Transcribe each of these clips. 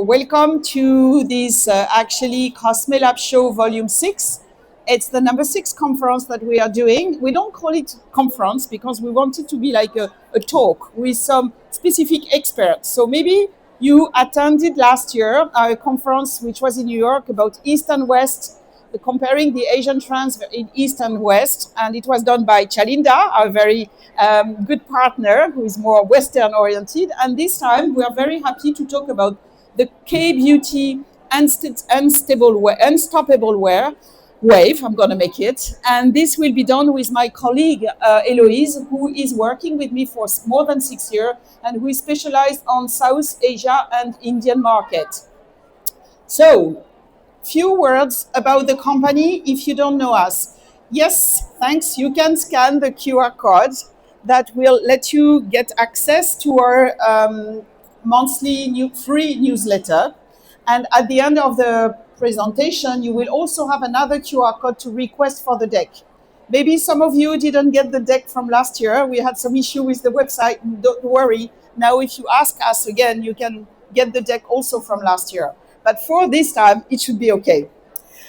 Welcome to this actually Cosme Lab Show Vol.6. It's the number 6 conference that we are doing. We don't call it conference because we want it to be like a talk with some specific experts. So maybe you attended last year a conference which was in New York about East and West, comparing the Asian trends in East and West. And it was done by Chalinda, our very good partner who is more Western oriented. And this time we are very happy to talk about the K-beauty unstoppable wave. I'm going to make it. And this will be done with my colleague, Eloise, who is working with me for more than 6 years and who is specialized on South Asia and Indian market. So, few words about the company if you don't know us. Yes, thanks. You can scan the QR code that will let you get access to our monthly free newsletter. And at the end of the presentation, you will also have another QR code to request for the deck. Maybe some of you didn't get the deck from last year. We had some issue with the website. Don't worry. Now, if you ask us again, you can get the deck also from last year. But for this time, it should be okay.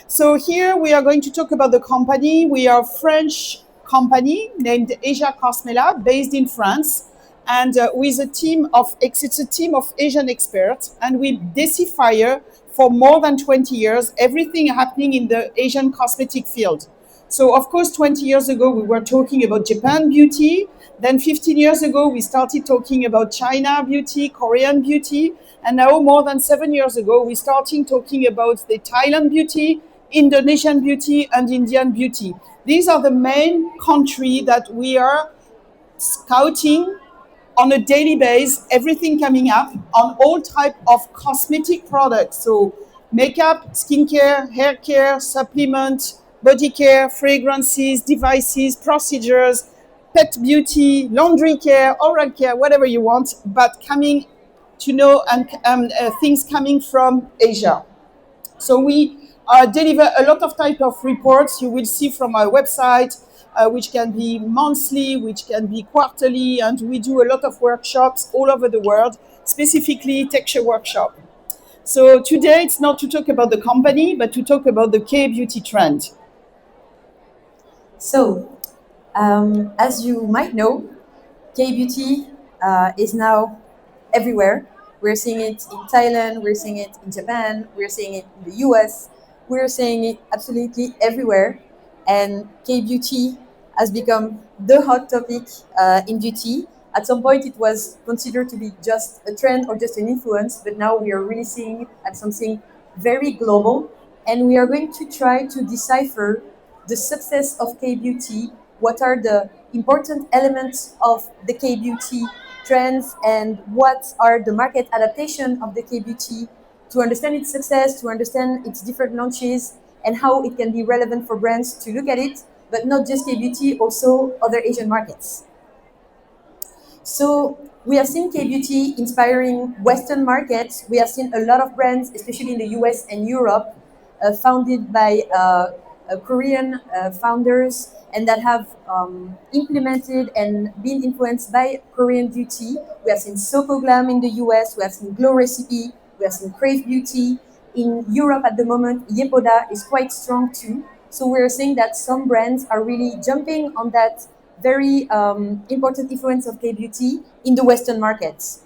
So here we are going to talk about the company. We are a French company named Asia Cosme Lab, based in France. And with it's a team of Asian experts, and we decipher for more than 20 years everything happening in the Asian cosmetic field. So, of course, 20 years ago, we were talking about Japan beauty. Then 15 years ago, we started talking about China beauty, Korean beauty. And now, more than 7 years ago, we started talking about the Thailand beauty, Indonesian beauty, and Indian beauty. These are the main countries that we are scouting on a daily basis, everything coming up on all type of cosmetic products. So makeup, skincare, hair care, supplement, body care, fragrances, devices, procedures, pet beauty, laundry care, oral care, whatever you want, but coming to know and things coming from Asia. So we deliver a lot of type of reports you will see from our website, which can be monthly, which can be quarterly, and we do a lot of workshops all over the world, specifically texture workshop. So today it's not to talk about the company, but to talk about the K-beauty trend. So, as you might know, K-beauty is now everywhere. We're seeing it in Thailand, we're seeing it in Japan, we're seeing it in the US, we're seeing it absolutely everywhere. And K-beauty has become the hot topic in beauty. At some point, it was considered to be just a trend or just an influence, but now we are really seeing it as something very global. And we are going to try to decipher the success of K-beauty, what are the important elements of the K-beauty trends, and what are the market adaptation of the K-beauty to understand its success, to understand its different launches, and how it can be relevant for brands to look at it, but not just K-beauty, also other Asian markets. So we have seen K-beauty inspiring Western markets. We have seen a lot of brands, especially in the US and Europe, founded by Korean founders, and that have implemented and been influenced by Korean beauty. We have seen Soko Glam in the US, we have seen Glow Recipe, we have seen Crave Beauty. In Europe at the moment, Yepoda is quite strong too. So we're saying that some brands are really jumping on that very important influence of K-beauty in the Western markets.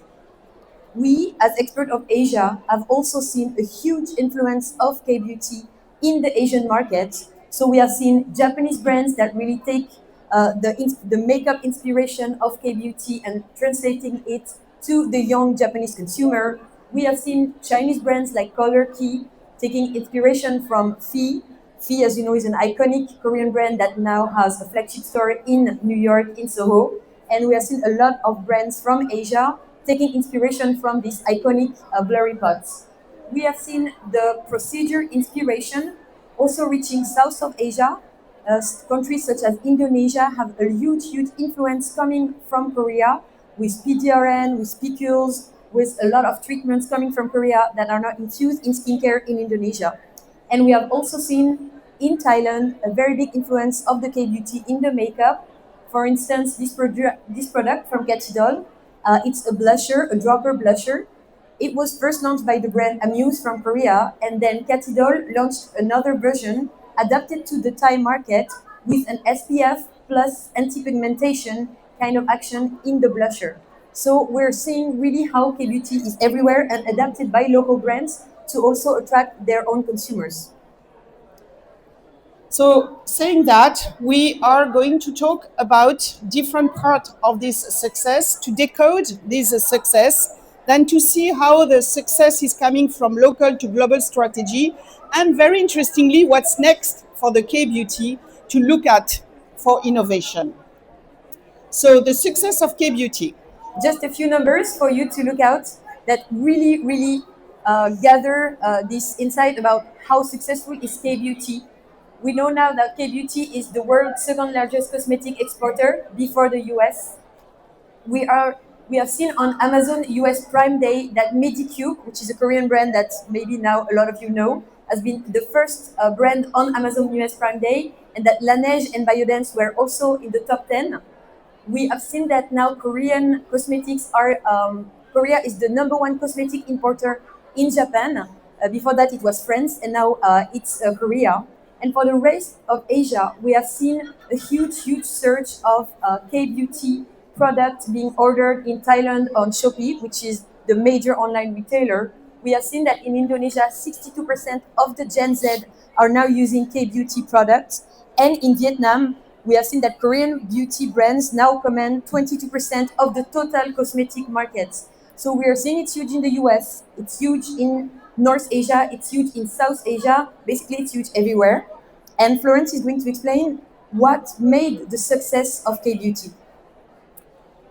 We, as experts of Asia, have also seen a huge influence of K-beauty in the Asian market. So we have seen Japanese brands that really take the makeup inspiration of K-beauty and translating it to the young Japanese consumer. We have seen Chinese brands like Color Key taking inspiration from Fee. Fee, as you know, is an iconic Korean brand that now has a flagship store in New York, in Soho. And we have seen a lot of brands from Asia taking inspiration from these iconic blurry pots. We have seen the procedure inspiration also reaching south of Asia. Countries such as Indonesia have a huge influence coming from Korea with PDRN, with spicules, with a lot of treatments coming from Korea that are now infused in skincare in Indonesia. And we have also seen in Thailand a very big influence of the K-beauty in the makeup. For instance, this product from Catchidol, it's a blusher, a dropper blusher. It was first launched by the brand Amuse from Korea, and then Catidol launched another version adapted to the Thai market with an SPF plus anti-pigmentation kind of action in the blusher. So we're seeing really how K-beauty is everywhere and adapted by local brands to also attract their own consumers. So, saying that, we are going to talk about different part of this success, to decode this success, then to see how the success is coming from local to global strategy, and very interestingly, what's next for the K-beauty to look at for innovation. So, the success of K-beauty. Just a few numbers for you to look out that really gather this insight about how successful is K-beauty. We know now that K-beauty is the world's second largest cosmetic exporter before the US. We have seen on Amazon US Prime Day that Medicube, which is a Korean brand that maybe now a lot of you know, has been the first brand on Amazon US Prime Day, and that Laneige and Biodance were also in the top 10. We have seen that now Korean cosmetics are, Korea is the number one cosmetic importer in Japan. Before that, it was France, and now it's Korea. And for the rest of Asia, we have seen a huge surge of K-beauty products being ordered in Thailand on Shopee, which is the major online retailer. We have seen that in Indonesia, 62% of the Gen Z are now using K-beauty products. And in Vietnam, we have seen that Korean beauty brands now command 22% of the total cosmetic markets. So we are seeing it's huge in the US, it's huge in North Asia, it's huge in South Asia, basically it's huge everywhere. And Florence is going to explain what made the success of K-beauty.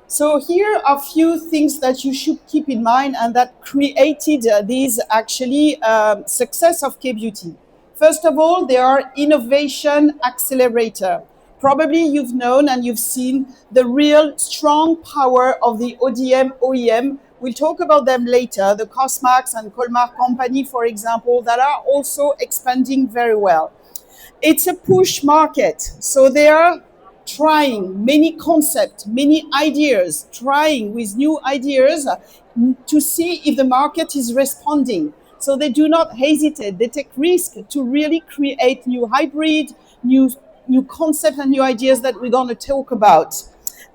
So here are a few things that you should keep in mind and that created this actually success of K-beauty. First of all, they are innovation accelerator. Probably you've known and you've seen the real strong power of the OEM. We'll talk about them later, the Cosmax and Colmar company, for example, that are also expanding very well. It's a push market, so they are trying many concepts, many ideas, trying with new ideas to see if the market is responding. So they do not hesitate, they take risk to really create new hybrid, new concepts and new ideas that we're going to talk about.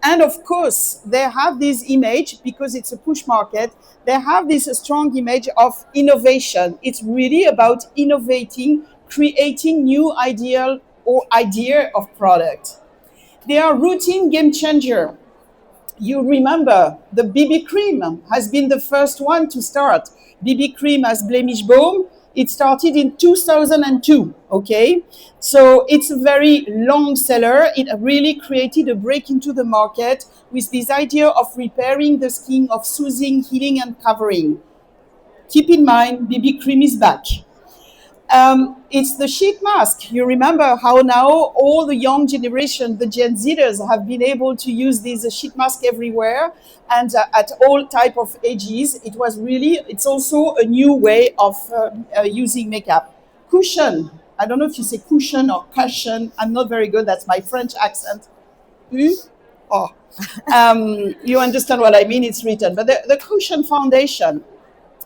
And of course, they have this image, because it's a push market, they have this strong image of innovation. It's really about innovating, creating new idea of product. They are routine game changer. You remember the BB cream has been the first one to start. BB cream as blemish balm. It started in 2002, okay? So it's a very long seller. It really created a break into the market with this idea of repairing the skin, of soothing, healing, and covering. Keep in mind, BB cream is back. It's the sheet mask. You remember how now all the young generation, the Gen Zers, have been able to use this sheet mask everywhere and at all type of ages. It's also a new way of using makeup. Cushion. I don't know if you say cushion or cushion. I'm not very good. That's my French accent. Oh. You understand what I mean? It's written. But the cushion foundation,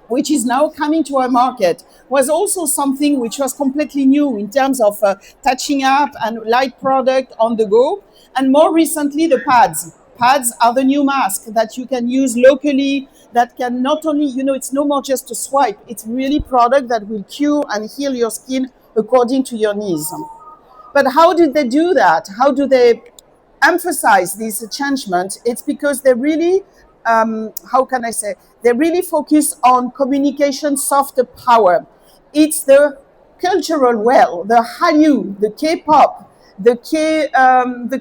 which is now coming to our market, was also something which was completely new in terms of touching up and light product on the go. And more recently, the pads. Pads are the new mask that you can use locally, that can not only, it's no more just a swipe, it's really product that will cure and heal your skin according to your needs. But how did they do that? How do they emphasize this changement? It's because they really, they really focus on communication soft power. It's the cultural well, the Hallyu, the K-pop, the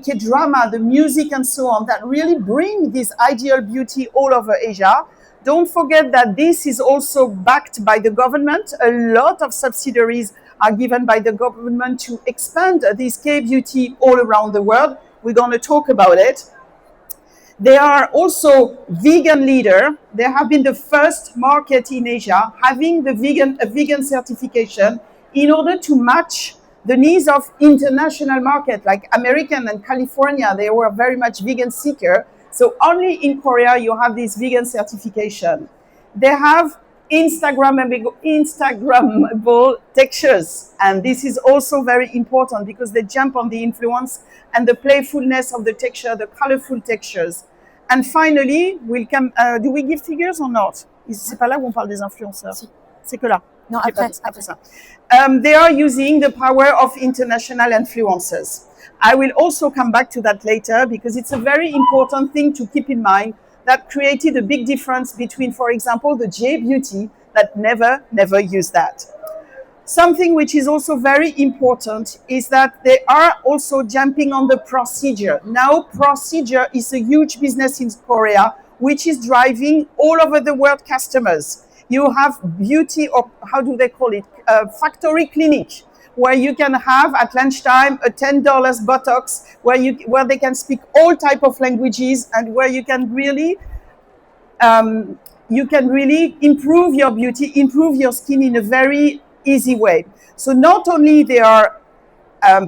K-drama, the music and so on that really bring this ideal beauty all over Asia. Don't forget that this is also backed by the government. A lot of subsidiaries are given by the government to expand this K-beauty all around the world. We're going to talk about it. They are also vegan leader. They have been the first market in Asia having a vegan certification in order to match the needs of international market like American and California. They were very much vegan seeker. So only in Korea you have this vegan certification. They have Instagrammable textures. And this is also very important because they jump on the influence and the playfulness of the texture, the colorful textures. And finally, we'll come. Do we give figures or not? C'est pas là où on parle des influenceurs. Si. C'est que là. Non, après ça. They are using the power of international influencers. I will also come back to that later because it's a very important thing to keep in mind that created a big difference between, for example, the J Beauty that never used that. Something which is also very important is that they are also jumping on the procedure. Now, procedure is a huge business in Korea, which is driving all over the world customers. You have beauty, or how do they call it, factory clinic, where you can have at lunchtime a $10 Botox, where they can speak all type of languages and where you can really improve your beauty, improve your skin in a very easy way. So not only they are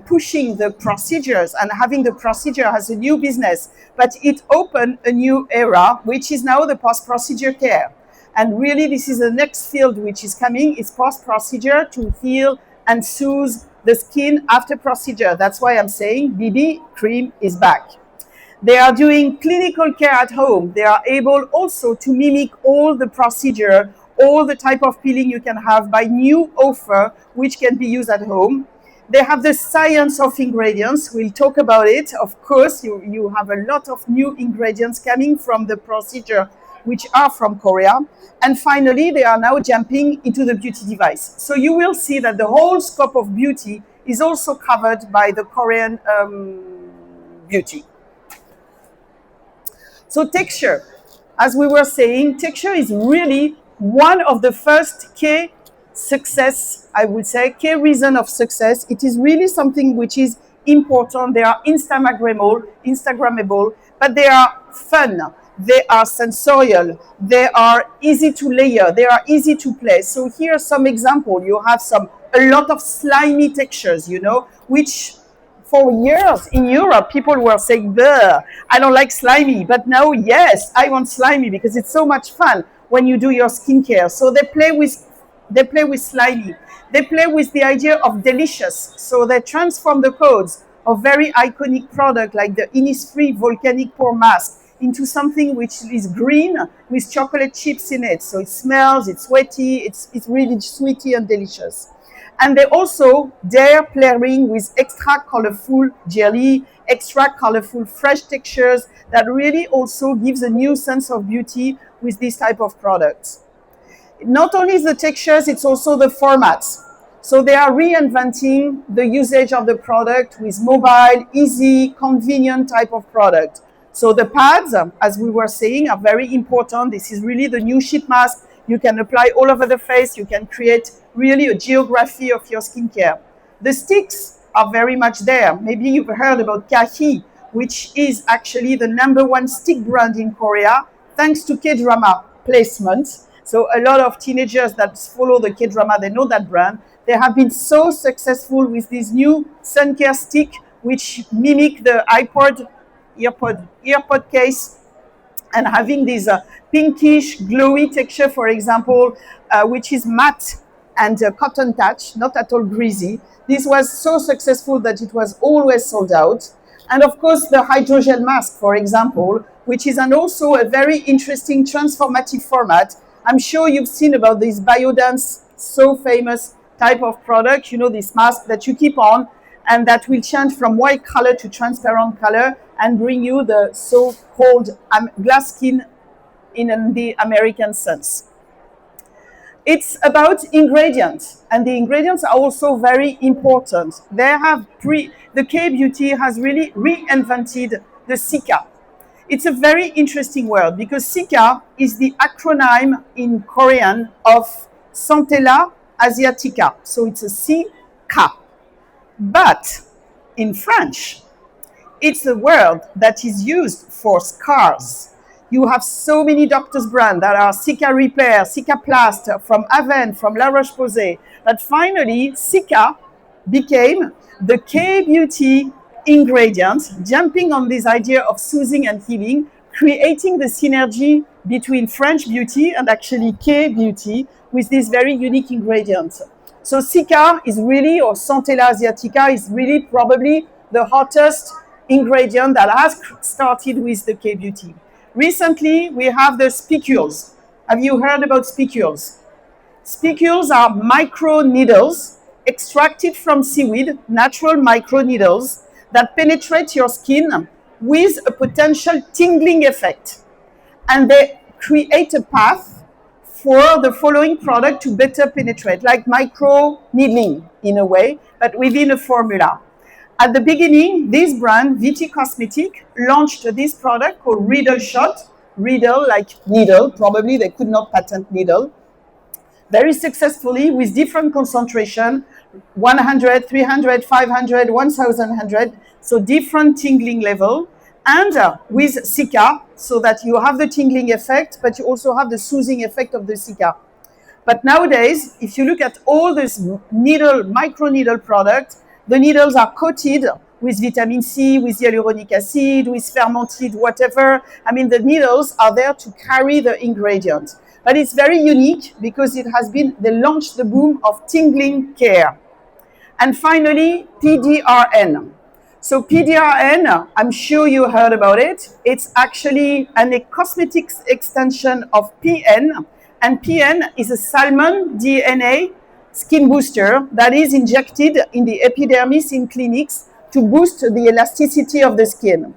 pushing the procedures and having the procedure as a new business, but it opened a new era, which is now the post-procedure care. And really, this is the next field which is coming, is post-procedure to heal and soothe the skin after procedure. That's why I'm saying BB cream is back. They are doing clinical care at home. They are able also to mimic all the procedure, all the type of peeling you can have by new offer, which can be used at home. They have the science of ingredients. We'll talk about it. Of course, you have a lot of new ingredients coming from the procedure, which are from Korea. And finally, they are now jumping into the beauty device. So you will see that the whole scope of beauty is also covered by the Korean beauty. So texture, as we were saying, texture is really one of the first key success, I would say, key reason of success. It is really something which is important. They are Instagrammable, but they are fun. They are sensorial. They are easy to layer. They are easy to play. So here are some examples. You have a lot of slimy textures, which for years in Europe, people were saying, I don't like slimy. But now, yes, I want slimy because it's so much fun when you do your skincare. So they play with slimy. They play with the idea of delicious. So they transform the codes of very iconic product like the Innisfree Volcanic Pore Mask into something which is green with chocolate chips in it. So it smells, it's sweaty, it's really sweety and delicious. And they also dare playing with extra colorful jelly, extra colorful fresh textures that really also gives a new sense of beauty with this type of products. Not only the textures, it's also the formats. So they are reinventing the usage of the product with mobile, easy, convenient type of product. So the pads, as we were saying, are very important. This is really the new sheet mask. You can apply all over the face. You can create really a geography of your skincare. The sticks are very much there. Maybe you've heard about Kahi, which is actually the #1 stick brand in Korea, thanks to K-drama placement. So a lot of teenagers that follow the K-drama, they know that brand. They have been so successful with this new sun care stick, which mimic the earpod case, and having this pinkish, glowy texture, for example, which is matte and cotton touch, not at all greasy. This was so successful that it was always sold out. And of course, the hydrogel mask, for example, which is also a very interesting transformative format. I'm sure you've seen about this Biodance, so famous type of product, this mask that you keep on and that will change from white color to transparent color and bring you the so-called glass skin in the American sense. It's about ingredients, and the ingredients are also very important. The K-Beauty has really reinvented the Cica. It's a very interesting word because Cica is the acronym in Korean of Centella asiatica. So it's a Cica. But in French, it's a word that is used for scars. You have so many doctors' brands that are Cica Repair, Cica Plast, from Aven, from La Roche-Posay. But finally, Cica became the K-Beauty ingredient, jumping on this idea of soothing and healing, creating the synergy between French beauty and actually K beauty with this very unique ingredient. So Cica is really, or Centella asiatica is really probably the hottest ingredient that has started with the K beauty. Recently, we have the spicules. Have you heard about spicules? Spicules are micro needles extracted from seaweed, natural micro needles that penetrate your skin with a potential tingling effect. And they create a path for the following product to better penetrate, like micro needling in a way, but within a formula. At the beginning, this brand, VT Cosmetic, launched this product called Riddle Shot. Riddle, like needle, probably they could not patent needle. Very successfully with different concentration, 100, 300, 500, 1100, so different tingling level. And with Cica, so that you have the tingling effect, but you also have the soothing effect of the Cica. But nowadays, if you look at all this needle, micro needle product, the needles are coated with vitamin C, with hyaluronic acid, with fermented whatever. I mean, the needles are there to carry the ingredient. But it's very unique because it has been, they launched the boom of tingling care. And finally, PDRN. So PDRN, I'm sure you heard about it. It's actually a cosmetics extension of PN. And PN is a salmon DNA skin booster that is injected in the epidermis in clinics to boost the elasticity of the skin.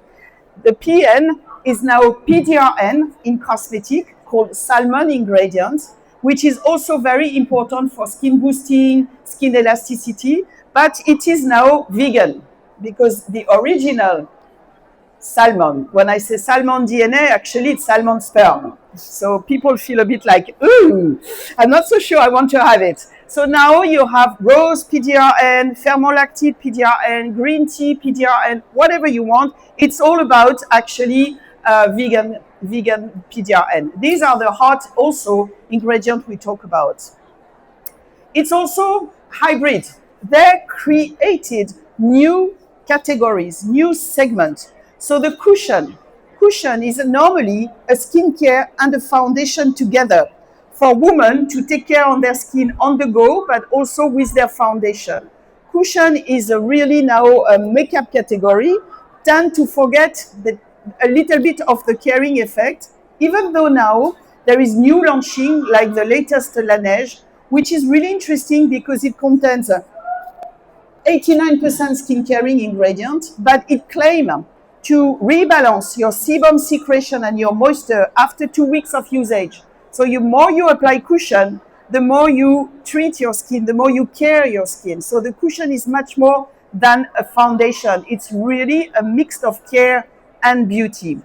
The PN is now PDRN in cosmetic, called salmon ingredient, which is also very important for skin boosting, skin elasticity, but it is now vegan because the original salmon, when I say salmon DNA, actually it's salmon sperm. So people feel a bit like, ooh, I'm not so sure I want to have it. So now you have rose PDRN, thermolactic PDRN, green tea PDRN, whatever you want. It's all about actually vegan PDRN. These are the hot also ingredients we talk about. It's also hybrid. They created new categories, new segments. So the cushion is normally a skincare and a foundation together for women to take care of their skin on the go, but also with their foundation. Cushion is really now a makeup category. Tend to forget a little bit of the caring effect, even though now there is new launching like the latest La Neige, which is really interesting because it contains 89% skin caring ingredient, but it claims to rebalance your sebum secretion and your moisture after 2 weeks of usage. So the more you apply cushion, the more you treat your skin, the more you care your skin. So the cushion is much more than a foundation. It's really a mix of care and beauty.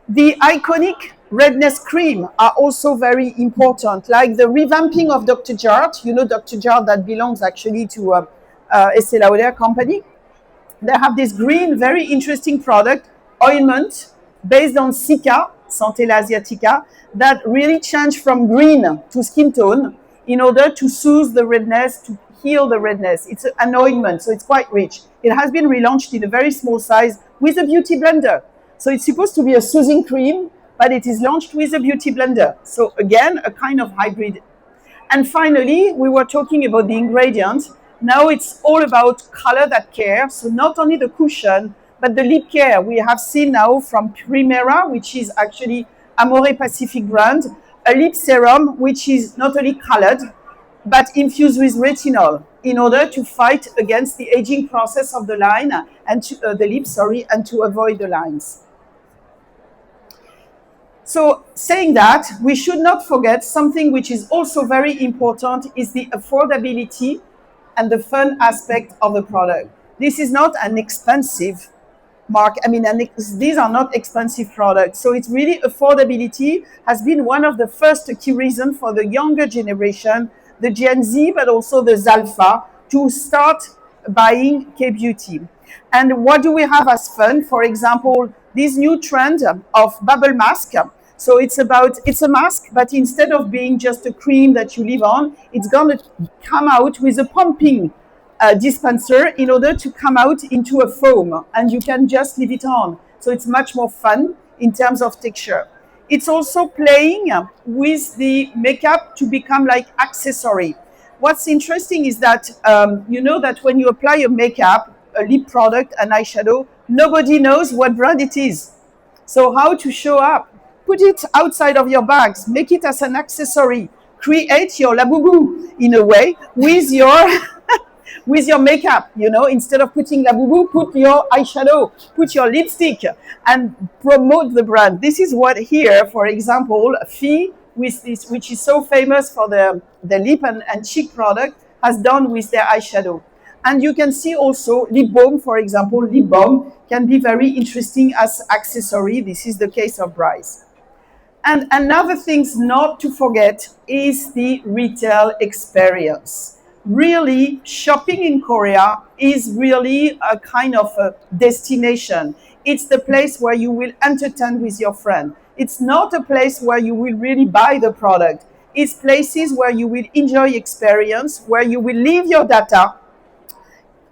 The iconic redness cream are also very important, like the revamping of Dr. Jart. You know Dr. Jart that belongs actually to Estée Lauder company. They have this green, very interesting product, ointment, based on Cica, Centella asiatica, that really changed from green to skin tone in order to soothe the redness, to heal the redness. It's an ointment, so it's quite rich. It has been relaunched in a very small size with a beauty blender. So it's supposed to be a soothing cream, but it is launched with a beauty blender. So again, a kind of hybrid. And finally, we were talking about the ingredients. Now it's all about color that care. So not only the cushion, but the lip care. We have seen now from Primera, which is actually Amore Pacific brand, a lip serum which is not only colored, but infused with retinol in order to fight against the aging process of the line and the lips, and to avoid the lines. So saying that, we should not forget something which is also very important is the affordability and the fun aspect of the product. This is not an expensive these are not expensive products. So it's really affordability has been one of the first key reasons for the younger generation, the Gen Z, but also the Zalpha, to start buying K-beauty. And what do we have as fun? For example, this new trend of bubble mask. So it's a mask, but instead of being just a cream that you leave on, it's going to come out with a pumping dispenser in order to come out into a foam, and you can just leave it on. So it's much more fun in terms of texture. It's also playing with the makeup to become like accessory. What's interesting is that you know that when you apply a makeup, a lip product, an eyeshadow, nobody knows what brand it is. So how to show up? Put it outside of your bags. Make it as an accessory. Create your labubu in a way with your with your makeup. You know, instead of putting labubu, put your eyeshadow, put your lipstick, and promote the brand. This is what here, for example, Fee, with this, which is so famous for the lip and cheek product, has done with their eyeshadow. And you can see also lip balm, for example, lip balm can be very interesting as accessory. This is the case of Bryce. And another thing not to forget is the retail experience. Really, shopping in Korea is really a kind of a destination. It's the place where you will entertain with your friend. It's not a place where you will really buy the product. It's places where you will enjoy experience, where you will leave your data,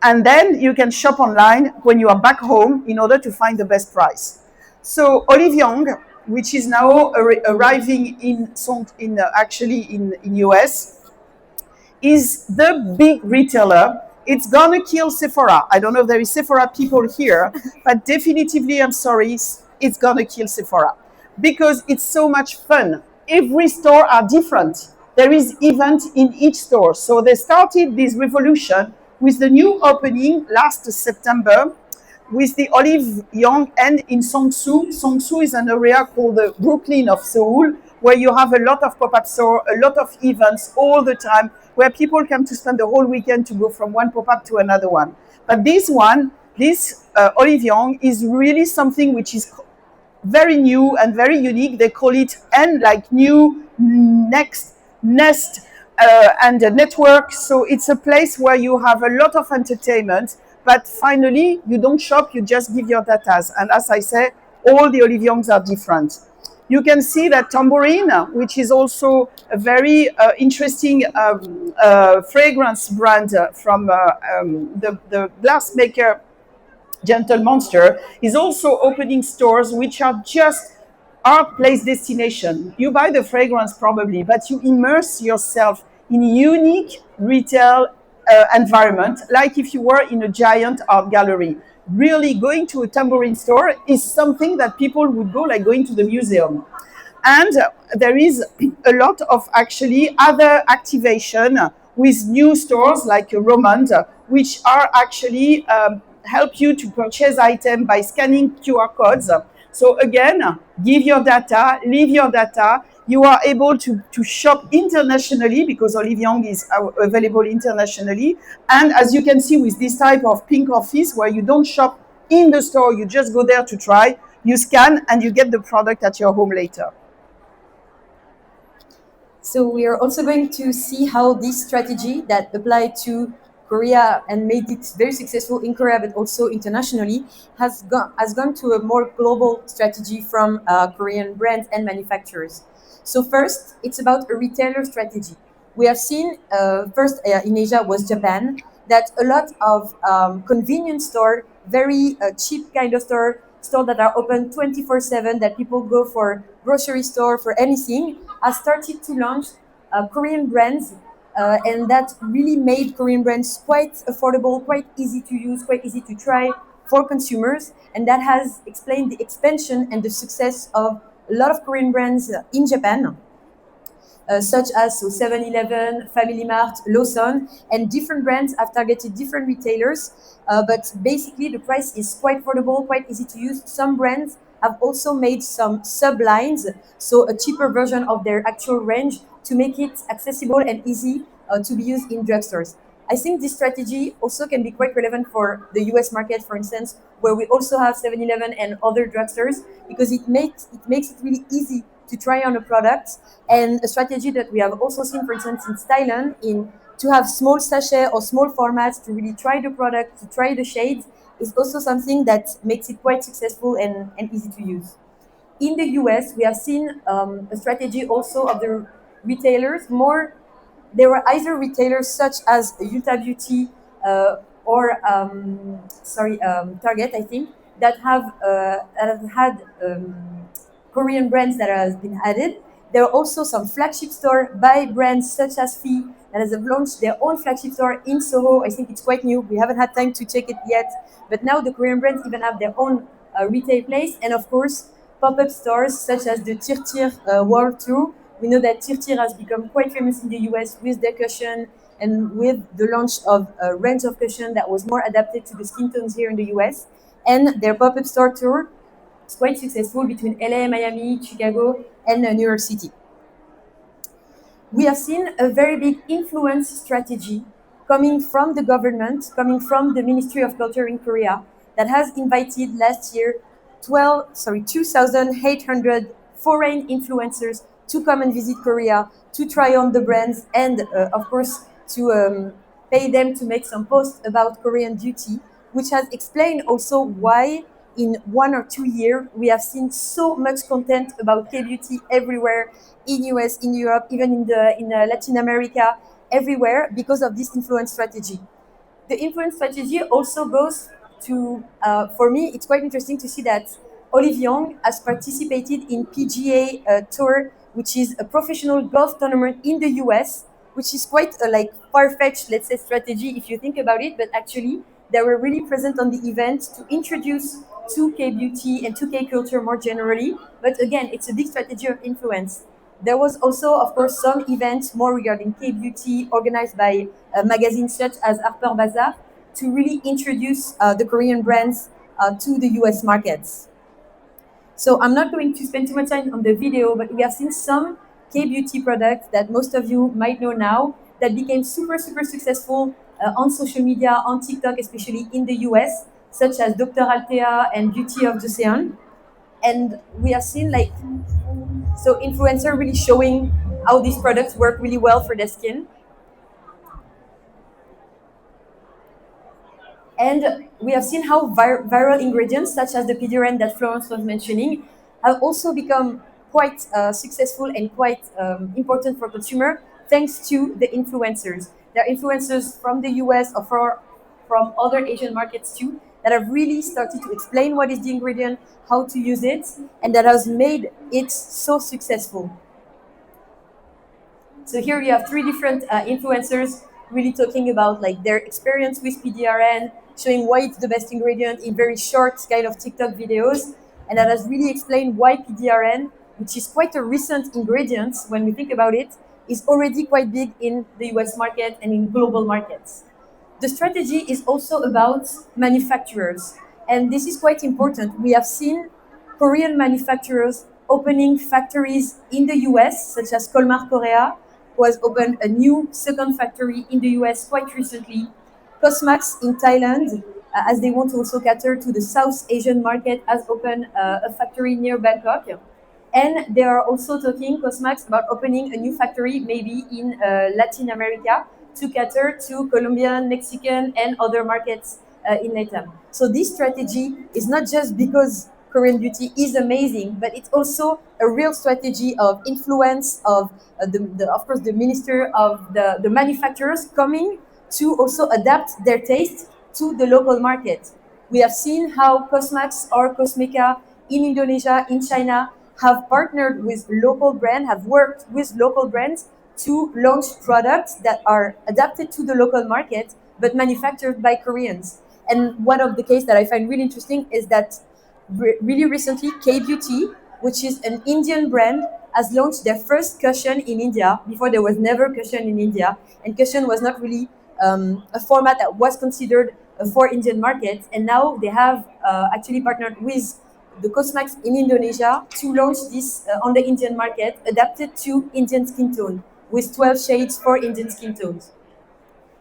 and then you can shop online when you are back home in order to find the best price. So Olive Young, which is now arriving actually in US, is the big retailer. It's gonna kill Sephora. I don't know if there is Sephora people here, but definitively, I'm sorry, it's gonna kill Sephora because it's so much fun. Every store are different. There is event in each store. So they started this revolution with the new opening last September with the Olive Young and in Songsu. Songsu is an area called the Brooklyn of Seoul, where you have a lot of pop-up store, a lot of events all the time, where people come to spend the whole weekend to go from one pop-up to another one. But this one, this Olive Young, is really something which is very new and very unique. They call it like new next nest and a network. So it's a place where you have a lot of entertainment, but finally you don't shop, you just give your data. And as I say, all the Olive Youngs are different. You can see that Tambourine, which is also a very interesting fragrance brand from the glassmaker Gentle Monster, is also opening stores which are just art place destination. You buy the fragrance probably, but you immerse yourself in a unique retail environment, like if you were in a giant art gallery. Really, going to a Tambourine store is something that people would go like going to the museum. And there is a lot of actually other activation with new stores like Romand, which are actually help you to purchase items by scanning QR codes. So again, give your data, leave your data. You are able to shop internationally because Olive Young is available internationally. And as you can see with this type of pink office where you don't shop in the store, you just go there to try, you scan and you get the product at your home later. So we are also going to see how this strategy that applied to Korea and made it very successful in Korea, but also internationally, has gone to a more global strategy from Korean brands and manufacturers. So first, it's about a retailer strategy. We have seen first in Asia was Japan, that a lot of convenience store, very cheap kind of store that are open 24/7, that people go for grocery store, for anything, has started to launch Korean brands, and that really made Korean brands quite affordable, quite easy to use, quite easy to try for consumers, and that has explained the expansion and the success of a lot of Korean brands in Japan. Such as 7-Eleven, Family Mart, Lawson, and different brands have targeted different retailers. But basically, the price is quite affordable, quite easy to use. Some brands have also made some sub-lines, so a cheaper version of their actual range to make it accessible and easy to be used in drugstores. I think this strategy also can be quite relevant for the US market, for instance, where we also have 7-Eleven and other drugstores, because it makes it really easy to try on a product. And a strategy that we have also seen, for instance, in Thailand, to have small sachet or small formats to really try the product, to try the shades, is also something that makes it quite successful and easy to use. In the US, we have seen a strategy also of the retailers. There were either retailers such as Ulta Beauty or Target, I think, that have had Korean brands that has been added. There are also some flagship store by brands such as Fee that has launched their own flagship store in Soho. I think it's quite new. We haven't had time to check it yet, but now the Korean brands even have their own retail place, and of course pop-up stores such as the Tir World Tour. We know that Tir has become quite famous in the US with their cushion and with the launch of a range of cushion that was more adapted to the skin tones here in the US. And their pop-up store tour is quite successful between LA, Miami, Chicago, and New York City. We have seen a very big influence strategy coming from the government, coming from the Ministry of Culture in Korea, that has invited last year 2,800 foreign influencers to come and visit Korea, to try on the brands, and of course to pay them to make some posts about Korean beauty, which has explained also why in 1 or 2 years we have seen so much content about K-beauty everywhere, in US, in Europe, even in Latin America, everywhere, because of this influence strategy. The influence strategy also goes to, for me, it's quite interesting to see that Olive Young has participated in PGA Tour, which is a professional golf tournament in the US, which is quite a far-fetched, let's say, strategy if you think about it, but actually they were really present on the event to introduce 2K beauty and 2K culture more generally. But again, it's a big strategy of influence. There was also, of course, some events more regarding K-beauty organized by magazines such as Harper Bazaar to really introduce the Korean brands to the US markets. So I'm not going to spend too much time on the video, but we have seen some K-beauty products that most of you might know now that became super, super successful on social media, on TikTok, especially in the US, such as Dr. Althea and Beauty of Joseon. And we have seen so influencer really showing how these products work really well for the skin. And we have seen how viral ingredients, such as the PDRN that Florence was mentioning, have also become quite successful and quite important for consumer, thanks to the influencers. There are influencers from the US or from other Asian markets too, that have really started to explain what is the ingredient, how to use it, and that has made it so successful. So here you have 3 different influencers really talking about their experience with PDRN, showing why it's the best ingredient in very short kind of TikTok videos, and that has really explained why PDRN, which is quite a recent ingredient when we think about it, is already quite big in the US market and in global markets. The strategy is also about manufacturers, and this is quite important. We have seen Korean manufacturers opening factories in the US, such as Colmar Korea, who has opened a new second factory in the US quite recently. Cosmax in Thailand, as they want to also cater to the South Asian market, has opened a factory near Bangkok. And they are also talking, Cosmax, about opening a new factory maybe in Latin America to cater to Colombian, Mexican, and other markets in Latin. So this strategy is not just because Korean beauty is amazing, but it's also a real strategy of influence of of course, the minister of the manufacturers coming to also adapt their taste to the local market. We have seen how Cosmax or Cosmeca in Indonesia, in China, have partnered with local brands, have worked with local brands to launch products that are adapted to the local market, but manufactured by Koreans. And one of the cases that I find really interesting is that really recently, K-Beauty, which is an Indian brand, has launched their first cushion in India. Before, there was never cushion in India, and cushion was not really a format that was considered for Indian markets. And now they have actually partnered with the Cosmax in Indonesia to launch this on the Indian market, adapted to Indian skin tone, with 12 shades for Indian skin tones.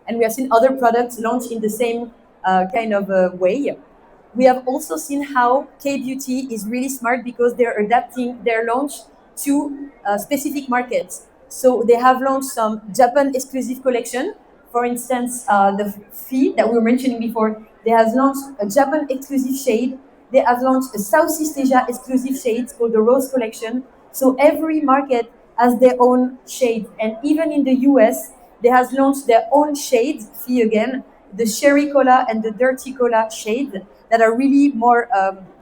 And we have seen other products launched in the same kind of way. We have also seen how K-Beauty is really smart because they're adapting their launch to specific markets. So they have launched some Japan exclusive collection. For instance, the Fee that we were mentioning before, they have launched a Japan exclusive shade. They have launched a Southeast Asia exclusive shade called the Rose collection. So every market has their own shade. And even in the US, they have launched their own shades, Fee again, the Cherry Cola and the Dirty Cola shade, that are really more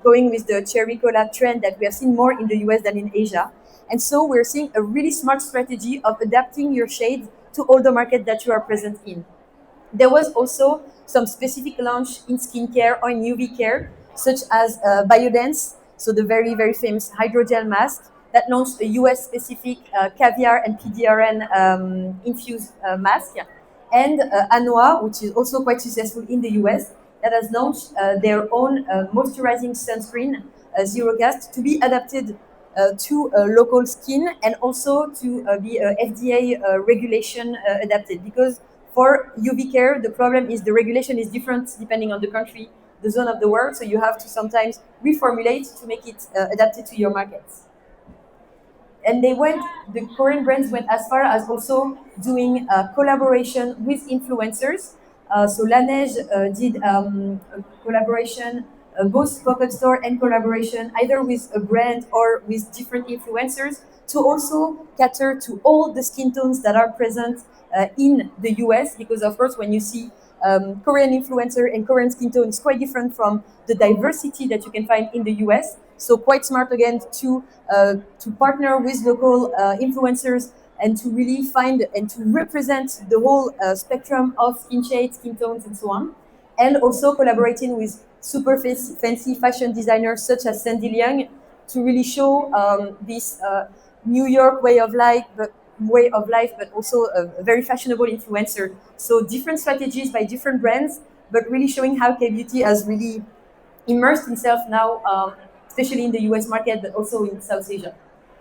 going with the cherry cola trend that we have seen more in the US than in Asia. And so we're seeing a really smart strategy of adapting your shade to all the market that you are present in. There was also some specific launch in skincare or in UV care, such as Biodance, so the very, very famous hydrogel mask that launched a US specific caviar and PDRN infused mask, and Anoa, which is also quite successful in the US, that has launched their own moisturizing sunscreen, Zero Cast, to be adapted to local skin and also to be FDA regulation adapted. Because for UV care, the problem is the regulation is different depending on the country, the zone of the world, so you have to sometimes reformulate to make it adapted to your markets. And the Korean brands went as far as also doing collaboration with influencers. So Laneige did a collaboration, both pop-up store and collaboration, either with a brand or with different influencers, to also cater to all the skin tones that are present in the US, because of course when you see Korean influencer and Korean skin tone is quite different from the diversity that you can find in the US. So quite smart again to partner with local influencers and to really find and to represent the whole spectrum of skin shades, skin tones, and so on. And also collaborating with super fancy fashion designers such as Sandy Liang to really show this New York way of life, but also a very fashionable influencer. So different strategies by different brands, but really showing how K-beauty has really immersed itself now, especially in the US market, but also in South Asia.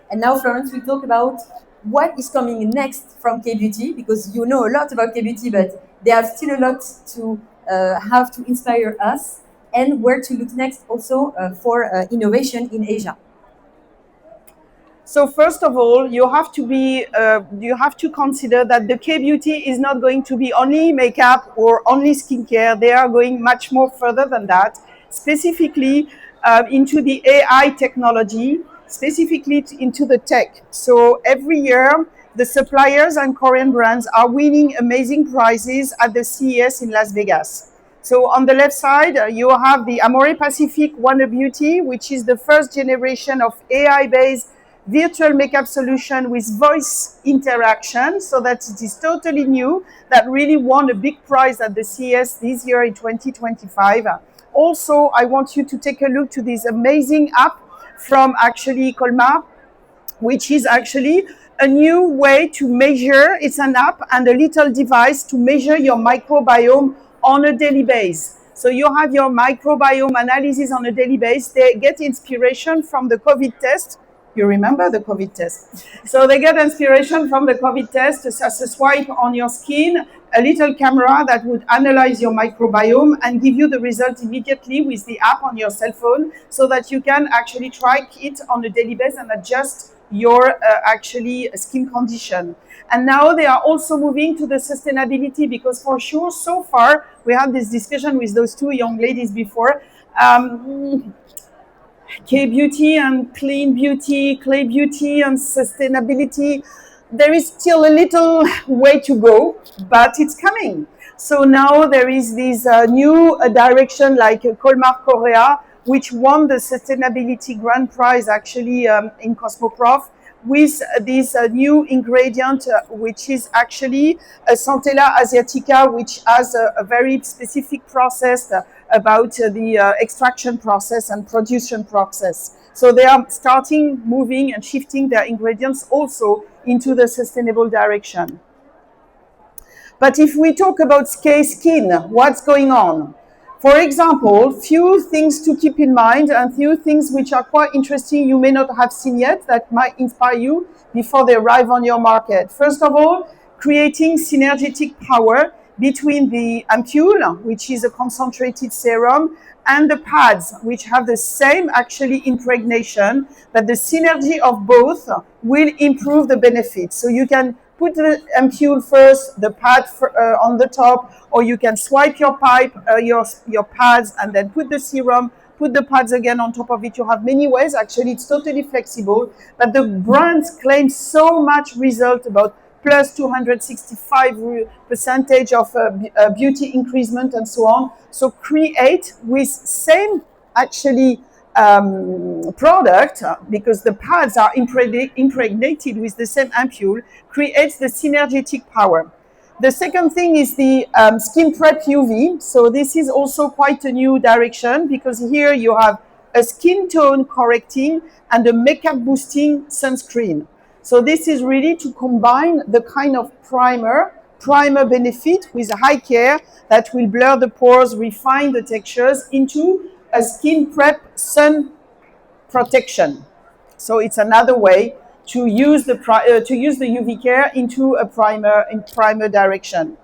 And now, Florence, we talk about what is coming next from K-beauty, because you know a lot about K-beauty, but they have still a lot to have to inspire us, and where to look next also for innovation in Asia. So first of all, you have to consider that the K-beauty is not going to be only makeup or only skincare. They are going much more further than that, specifically into the AI technology, specifically into the tech. So every year, the suppliers and Korean brands are winning amazing prizes at the CES in Las Vegas. So on the left side, you have the Amore Pacific Wonder Beauty, which is the first generation of AI-based virtual makeup solution with voice interaction. So that it is totally new, that really won a big prize at the CES this year in 2025. Also, I want you to take a look to this amazing app from actually Colmar, which is actually a new way to measure. It's an app and a little device to measure your microbiome on a daily basis. So you have your microbiome analysis on a daily basis. They get inspiration from the COVID test. You remember the COVID test? So they get inspiration from the COVID test as a swipe on your skin, a little camera that would analyze your microbiome and give you the result immediately with the app on your cell phone, so that you can actually track it on a daily basis and adjust your actually skin condition. And now they are also moving to the sustainability, because for sure, so far, we had this discussion with those two young ladies before, K-beauty and clean beauty, clay beauty and sustainability. There is still a little way to go, but it's coming. So now there is this new direction like Colmar Korea, which won the Sustainability Grand Prize actually in Cosmoprof, with this new ingredient, which is actually a Centella asiatica, which has a very specific process about the extraction process and production process. So they are starting, moving and shifting their ingredients also into the sustainable direction. But if we talk about skin, what's going on? For example, few things to keep in mind and few things which are quite interesting you may not have seen yet that might inspire you before they arrive on your market. First of all, creating synergetic power between the ampule, which is a concentrated serum, and the pads, which have the same actually impregnation, but the synergy of both will improve the benefits. So you can put the ampule first, the pad on the top, or you can swipe your pipe, your pads, and then put the serum, put the pads again on top of it. You have many ways. Actually, it's totally flexible, but the brands claim so much result about plus 265% of beauty increasement and so on. So create with same actually product, because the pads are impregnated with the same ampule, creates the synergetic power. The second thing is the skin prep UV. So this is also quite a new direction, because here you have a skin tone correcting and a makeup boosting sunscreen. So this is really to combine the kind of primer benefit with high care that will blur the pores, refine the textures into a skin prep sun protection. So it's another way to use the UV care into a primer direction.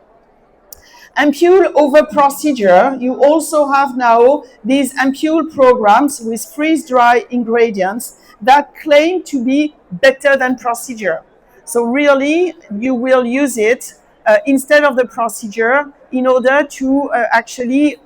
Ampule over procedure, you also have now these ampule programs with freeze-dry ingredients that claim to be better than procedure. So really, you will use it instead of the procedure in order to actually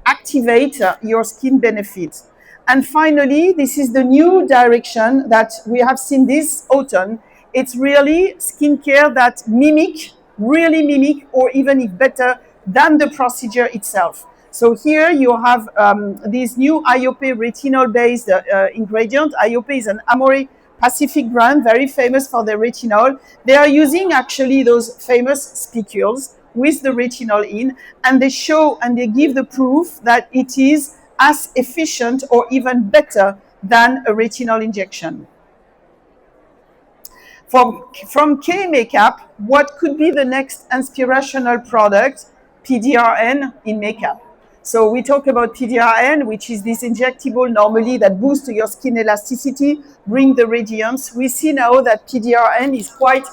activate your skin benefits. And finally, this is the new direction that we have seen this autumn. It's really skincare that really mimic, or even if better than the procedure itself. So here you have this new IOP retinol-based ingredient. IOP is an Amore Pacific brand, very famous for their retinol. They are using actually those famous spicules with the retinol in, and they show and they give the proof that it is as efficient or even better than a retinol injection. From K makeup, what could be the next aspirational product? PDRN in makeup. So we talk about PDRN, which is this injectable normally that boosts your skin elasticity, bring the radiance. We see now that PDRN is quite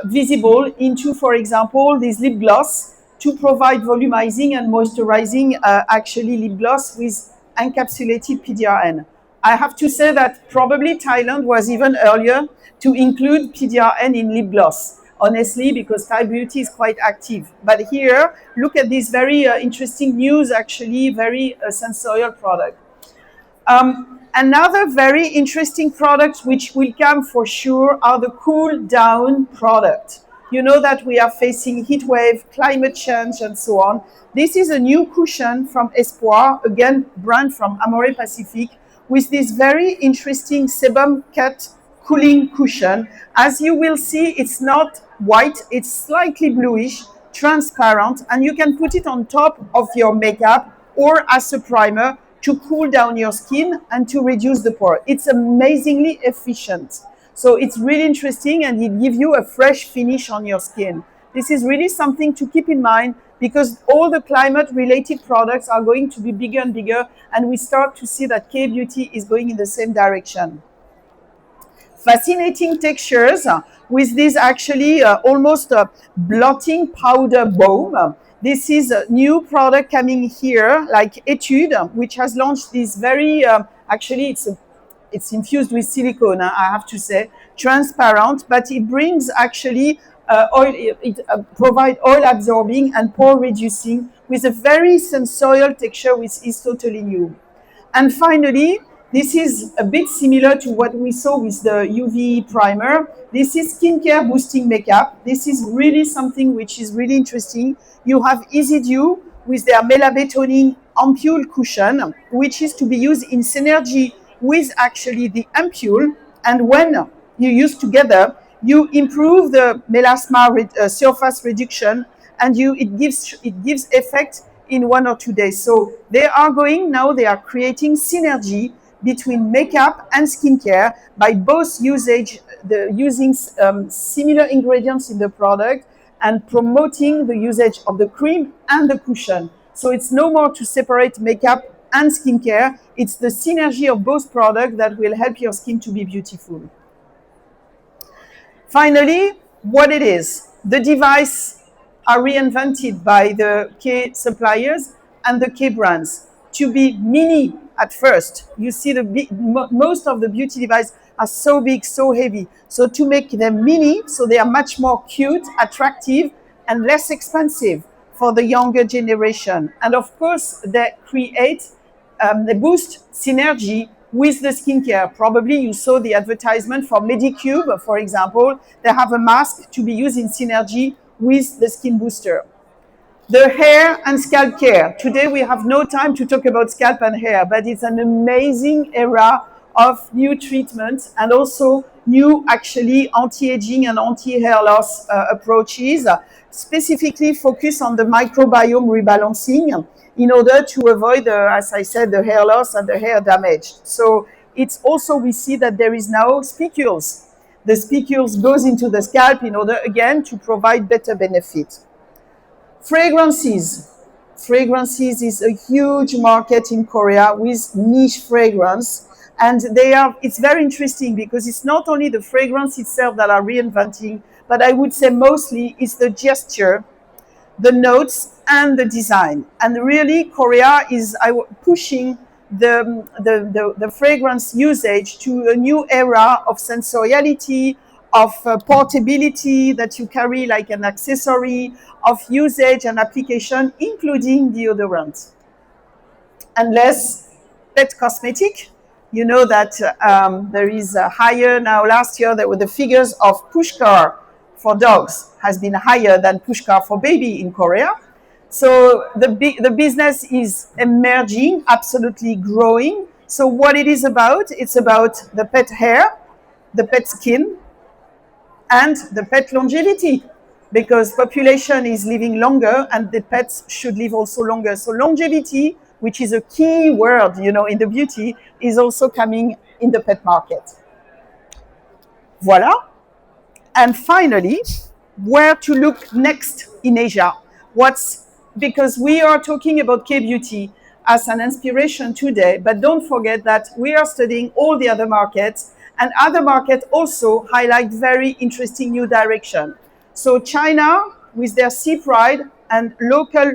visible into, for example, this lip gloss to provide volumizing and moisturizing actually lip gloss with encapsulated PDRN. I have to say that probably Thailand was even earlier to include PDRN in lip gloss, honestly, because Thai beauty is quite active. But here, look at this very interesting news, actually, very sensorial product. Another very interesting product which will come for sure are the cool down product. You know that we are facing heat wave, climate change, and so on. This is a new cushion from Espoir, again, brand from Amore Pacific, with this very interesting sebum cut cooling cushion. As you will see, it's not white, it's slightly bluish, transparent, and you can put it on top of your makeup or as a primer to cool down your skin and to reduce the pore. It's amazingly efficient. So it's really interesting, and it gives you a fresh finish on your skin. This is really something to keep in mind, because all the climate related products are going to be bigger and bigger, and we start to see that K-beauty is going in the same direction. Fascinating textures with this actually almost blotting powder balm. This is a new product coming here, like Etude, which has launched this very, actually it's infused with silicone, I have to say, transparent, but it brings actually oil, it provides oil absorbing and pore reducing with a very sensorial texture, which is totally new. And finally, this is a bit similar to what we saw with the UV primer. This is skincare boosting makeup. This is really something which is really interesting. You have Easy Dew with their melabetoning ampule cushion, which is to be used in synergy with actually the ampule. And when you use together, you improve the melasma surface reduction, and it gives effect in 1 or 2 days. So they are creating synergy between makeup and skincare by both using similar ingredients in the product and promoting the usage of the cream and the cushion. So it's no more to separate makeup and skincare. It's the synergy of both products that will help your skin to be beautiful. Finally, what it is. The device are reinvented by the K suppliers and the K brands to be mini at first. You see most of the beauty devices are so big, so heavy. So to make them mini, so they are much more cute, attractive, and less expensive for the younger generation. And of course, they boost synergy with the skincare. Probably you saw the advertisement for Medicube, for example. They have a mask to be used in synergy with the skin booster. The hair and scalp care. Today we have no time to talk about scalp and hair, but it's an amazing era of new treatments and also new actually anti-aging and anti-hair loss approaches, specifically focus on the microbiome rebalancing in order to avoid, as I said, the hair loss and the hair damage. So it's also, we see that there is now spicules. The spicules goes into the scalp in order, again, to provide better benefit. Fragrances. Fragrances is a huge market in Korea with niche fragrance. And it's very interesting because it's not only the fragrance itself that are reinventing, but I would say mostly it's the gesture, the notes, and the design. And really, Korea is pushing the fragrance usage to a new era of sensoriality, of portability that you carry like an accessory, of usage and application, including deodorant. And less pet cosmetic. You know that there is a higher now. Last year, there were the figures of pushcar for dogs has been higher than pushcar for baby in Korea. So the business is emerging, absolutely growing. So what it is about, it's about the pet hair, the pet skin, and the pet longevity, because population is living longer and the pets should live also longer. So longevity, which is a key word, in the beauty, is also coming in the pet market. Voila. And finally, where to look next in Asia? Because we are talking about K-beauty as an inspiration today, but don't forget that we are studying all the other markets, and other markets also highlight very interesting new direction. So China, with their sea pride and local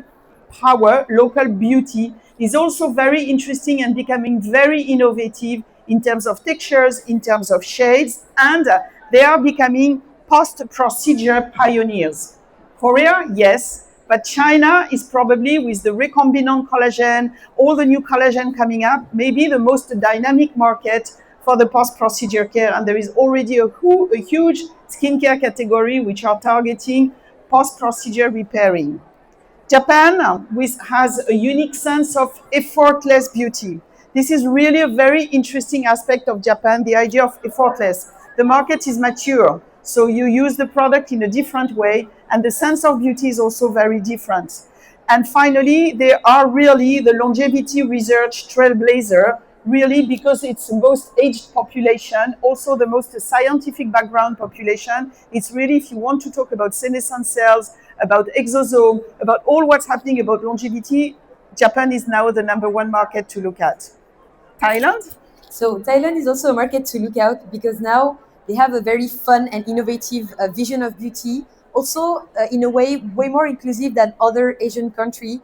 power, local beauty, is also very interesting and becoming very innovative in terms of textures, in terms of shades, and they are becoming post-procedure pioneers. Korea, yes, but China is probably, with the recombinant collagen, all the new collagen coming up, maybe the most dynamic market for the post-procedure care. And there is already a huge skincare category which are targeting post-procedure repairing. Japan has a unique sense of effortless beauty. This is really a very interesting aspect of Japan, the idea of effortless. The market is mature, so you use the product in a different way, and the sense of beauty is also very different. And finally, they are really the longevity research trailblazer, really, because it's the most aged population, also the most scientific background population. It's really, if you want to talk about senescent cells, about exosome, about all what's happening about longevity, Japan is now the number one market to look at. Thailand? So Thailand is also a market to look out because now they have a very fun and innovative vision of beauty. Also, in a way more inclusive than other Asian countries,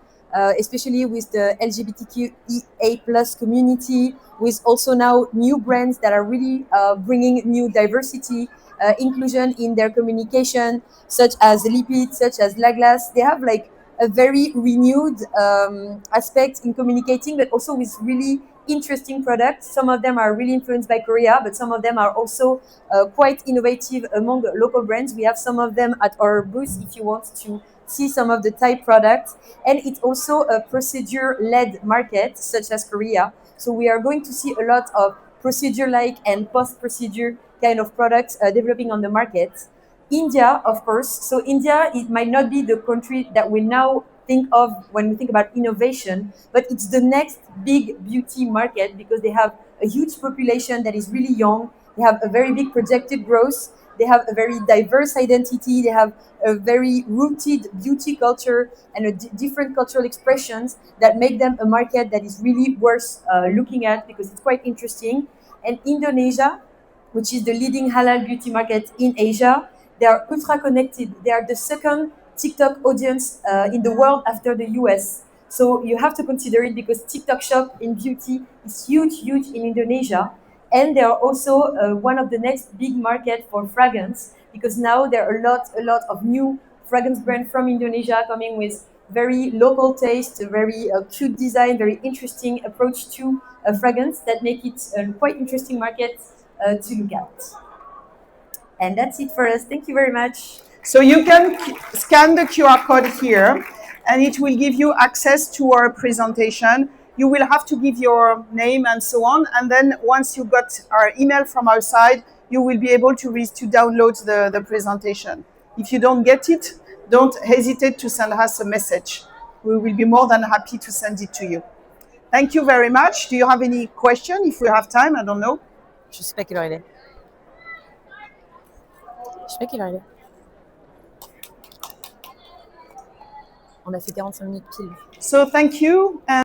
especially with the LGBTQIA plus community, with also now new brands that are really bringing new diversity, inclusion in their communication, such as Lipid, such as Laglass. They have like a very renewed aspect in communicating, but also with really interesting products. Some of them are really influenced by Korea, but some of them are also quite innovative among local brands. We have some of them at our booth if you want to see some of the Thai products. And it's also a procedure-led market, such as Korea. So we are going to see a lot of procedure-like and post-procedure kind of products developing on the market. India, of course. So India, it might not be the country that we now think of when we think about innovation, but it's the next big beauty market because they have a huge population that is really young. They have a very big projected growth. They have a very diverse identity. They have a very rooted beauty culture and different cultural expressions that make them a market that is really worth looking at because it's quite interesting. And Indonesia, which is the leading halal beauty market in Asia, they are ultra connected. They are the second TikTok audience in the world after the US. So you have to consider it because TikTok shop in beauty is huge in Indonesia. And they are also one of the next big market for fragrance because now there are a lot of new fragrance brands from Indonesia coming with very local taste, a very cute design, very interesting approach to fragrance that make it a quite interesting market to look at. And that's it for us. Thank you very much. So you can scan the QR code here, and it will give you access to our presentation. You will have to give your name and so on, and then once you got our email from our side, you will be able to download the presentation. If you don't get it, don't hesitate to send us a message. We will be more than happy to send it to you. Thank you very much. Do you have any question? If we have time, I don't know. Je sais pas quelle heure il est. Je sais pas quelle heure il est. On a fait 45 minutes pile. So thank you. And